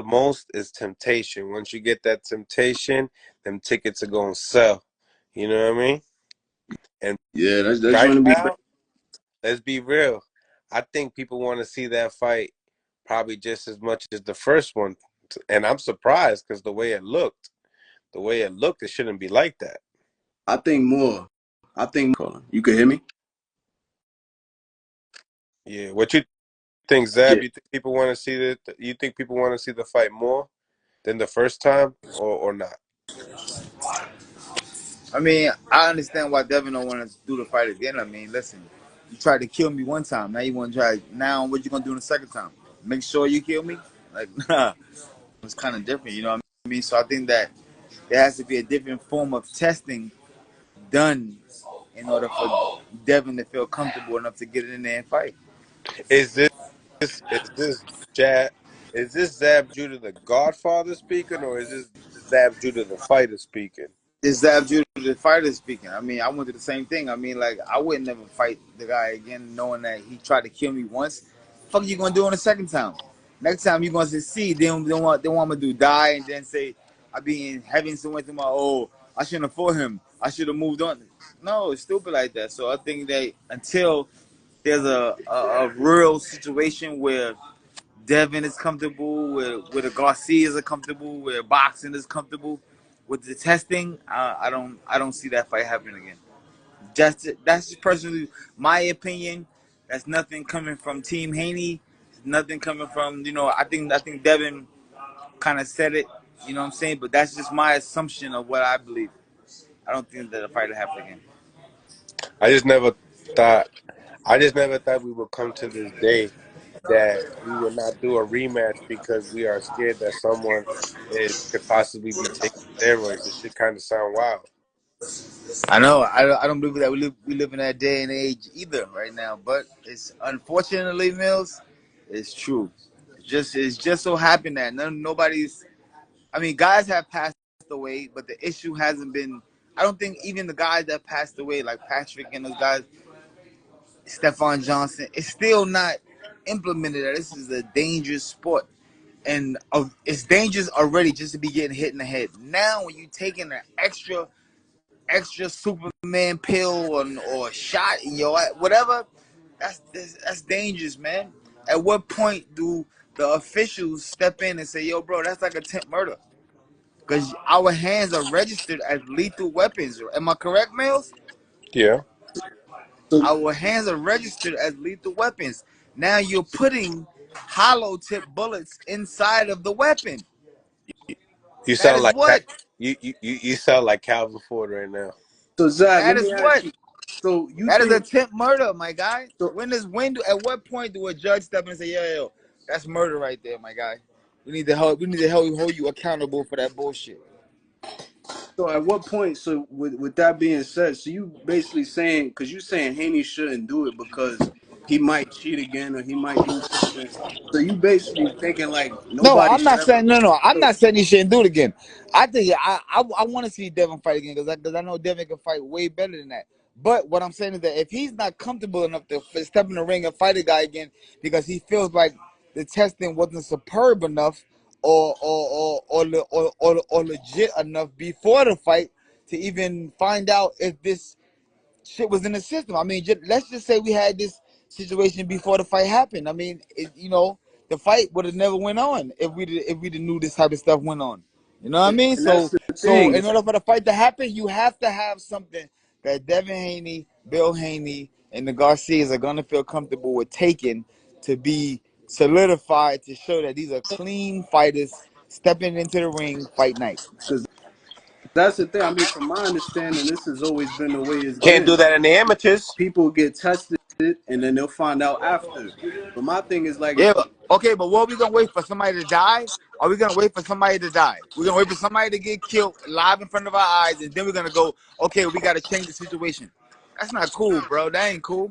most is temptation. Once you get that temptation, them tickets are gonna sell. You know what I mean? And Yeah, that's right going to be. now, let's be real. I think people want to see that fight probably just as much as the first one, and I'm surprised because the way it looked, it shouldn't be like that. I think more. I think more. You can hear me? Yeah. What you think, Zab? Yeah. You think people want to see the? You think people want to see the fight more than the first time, or not? I mean, I understand why Devin don't want to do the fight again. I mean, listen, you tried to kill me one time. Now you want to try. Now what you gonna do in the second time? Make sure you kill me? Like, nah. It's kind of different. You know what I mean? So I think that there has to be a different form of testing done in order for Devin to feel comfortable enough to get in there and fight. Is this Jab? Is this Zab Judah the Godfather speaking, or is this Zab Judah the fighter speaking? It's Zab Judah, the fighter, speaking. I mean, I went through the same thing. I mean, like, I would never fight the guy again, knowing that he tried to kill me once. Fuck you gonna do on the second time? Next time you gonna succeed. They want me to die and then say I be in heaven somewhere to my I shouldn't have fought him. I should have moved on. No, it's stupid like that. So I think that until there's a real situation where Devin is comfortable, where the Garcias are comfortable, where boxing is comfortable with the testing. I don't see that fight happening again. That's just personally my opinion. That's nothing coming from Team Haney. Nothing coming from I think Devin kind of said it. You know what I'm saying? But that's just my assumption of what I believe. I don't think that the fight will happen again. I just never thought. I just never thought we would come to this day that we would not do a rematch because we are scared that someone could possibly be taking steroids. This shit kind of sound wild. I know. I don't believe that we live in that day and age either right now. But it's unfortunately, Mills, it's true. It's just so happened that nobody's. I mean, guys have passed away, but the issue hasn't been. I don't think even the guys that passed away, like Patrick and those guys, Stephon Johnson, it's still not implemented that this is a dangerous sport. And it's dangerous already just to be getting hit in the head. Now, when you taking an extra Superman pill or shot in your whatever, that's dangerous, man. At what point do the officials step in and say, "Yo, bro, that's like attempt murder"? Because our hands are registered as lethal weapons. Am I correct, Mills? Yeah. So, Our hands are registered as lethal weapons. Now you're putting hollow tip bullets inside of the weapon. You That sound is like what. you sound like Calvin Ford right now. so Zach, That let is me ask what. you. So you That is think attempt murder, my guy. so? At what point do a judge step in and say, yo, that's murder right there, my guy. We need to help hold you accountable for that bullshit. So at what point? So with that being said, so you basically saying because you saying Haney shouldn't do it because he might cheat again or he might do something. So you basically thinking like No, nobody I'm should not ever. saying no. I'm So, not saying he shouldn't do it again. I think I want to see Devin fight again because I know Devin can fight way better than that. But what I'm saying is that if he's not comfortable enough to step in the ring and fight a guy again because he feels like the testing wasn't superb enough or legit enough before the fight to even find out if this shit was in the system. I mean, let's just say we had this situation before the fight happened. I mean, the fight would have never went on if we knew this type of stuff went on. You know what I mean? and that's So the so thing. in order for the fight to happen, you have to have something that Devin Haney, Bill Haney, and the Garcias are gonna feel comfortable with taking to be solidified to show that these are clean fighters stepping into the ring fight night. Because that's the thing. I mean, from my understanding, this has always been the way it's Can't been. do that in the amateurs. People get tested and then they'll find out after. But my thing is like, Yeah, okay, but what are we gonna wait for somebody to die? Are we gonna wait for somebody to die? We're gonna wait for somebody to get killed live in front of our eyes, and then we're gonna go, okay, we gotta change the situation. That's not cool, bro. That ain't cool.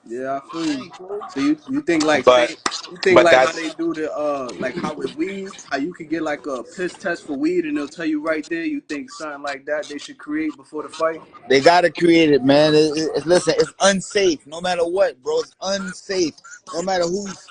Yeah, I feel That you. ain't cool. So you think like But say you think but like how that's they do the like how with weed, how you could get like a piss test for weed and they'll tell you right there. You think something like that they should create before the fight? They gotta create it, man. Listen, it's unsafe. No matter what, bro, it's unsafe. No matter who's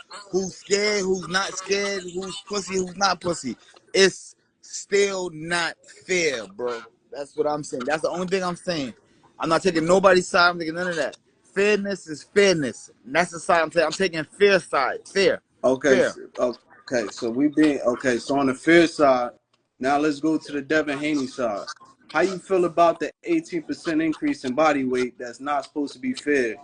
scared, who's not scared, who's pussy, who's not pussy. It's still not fair, bro. That's what I'm saying. That's the only thing I'm saying. I'm not taking nobody's side. I'm taking none of that. Fairness is fairness. And that's the side I'm taking. I'm taking fair side. Fair, Okay, fair. okay. So we being okay. So on the fair side, now let's go to the Devin Haney side. How you feel about the 18% increase in body weight that's not supposed to be fair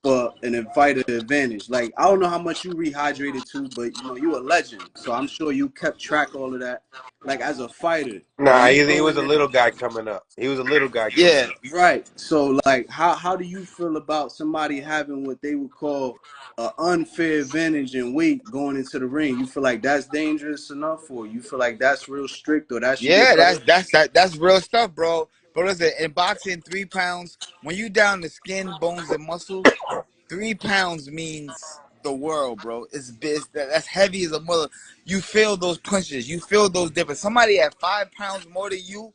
for an fighter advantage? Like I don't know how much you rehydrated to, but you know you a legend, so I'm sure you kept track of all of that. Like as a fighter, when nah. you He go was in a there, little guy coming up. He was a little guy coming Yeah, up. right? So like how do you feel about somebody having what they would call an unfair advantage in weight going into the ring? You feel like that's dangerous enough, or you feel like that's real strict, or that should get yeah. better? That's real stuff, bro. But listen, in boxing, 3 pounds. When you down to skin, bones, and muscle, 3 pounds means the world, bro. That's heavy as a mother. You feel those punches. You feel those different. Somebody at 5 pounds more than you,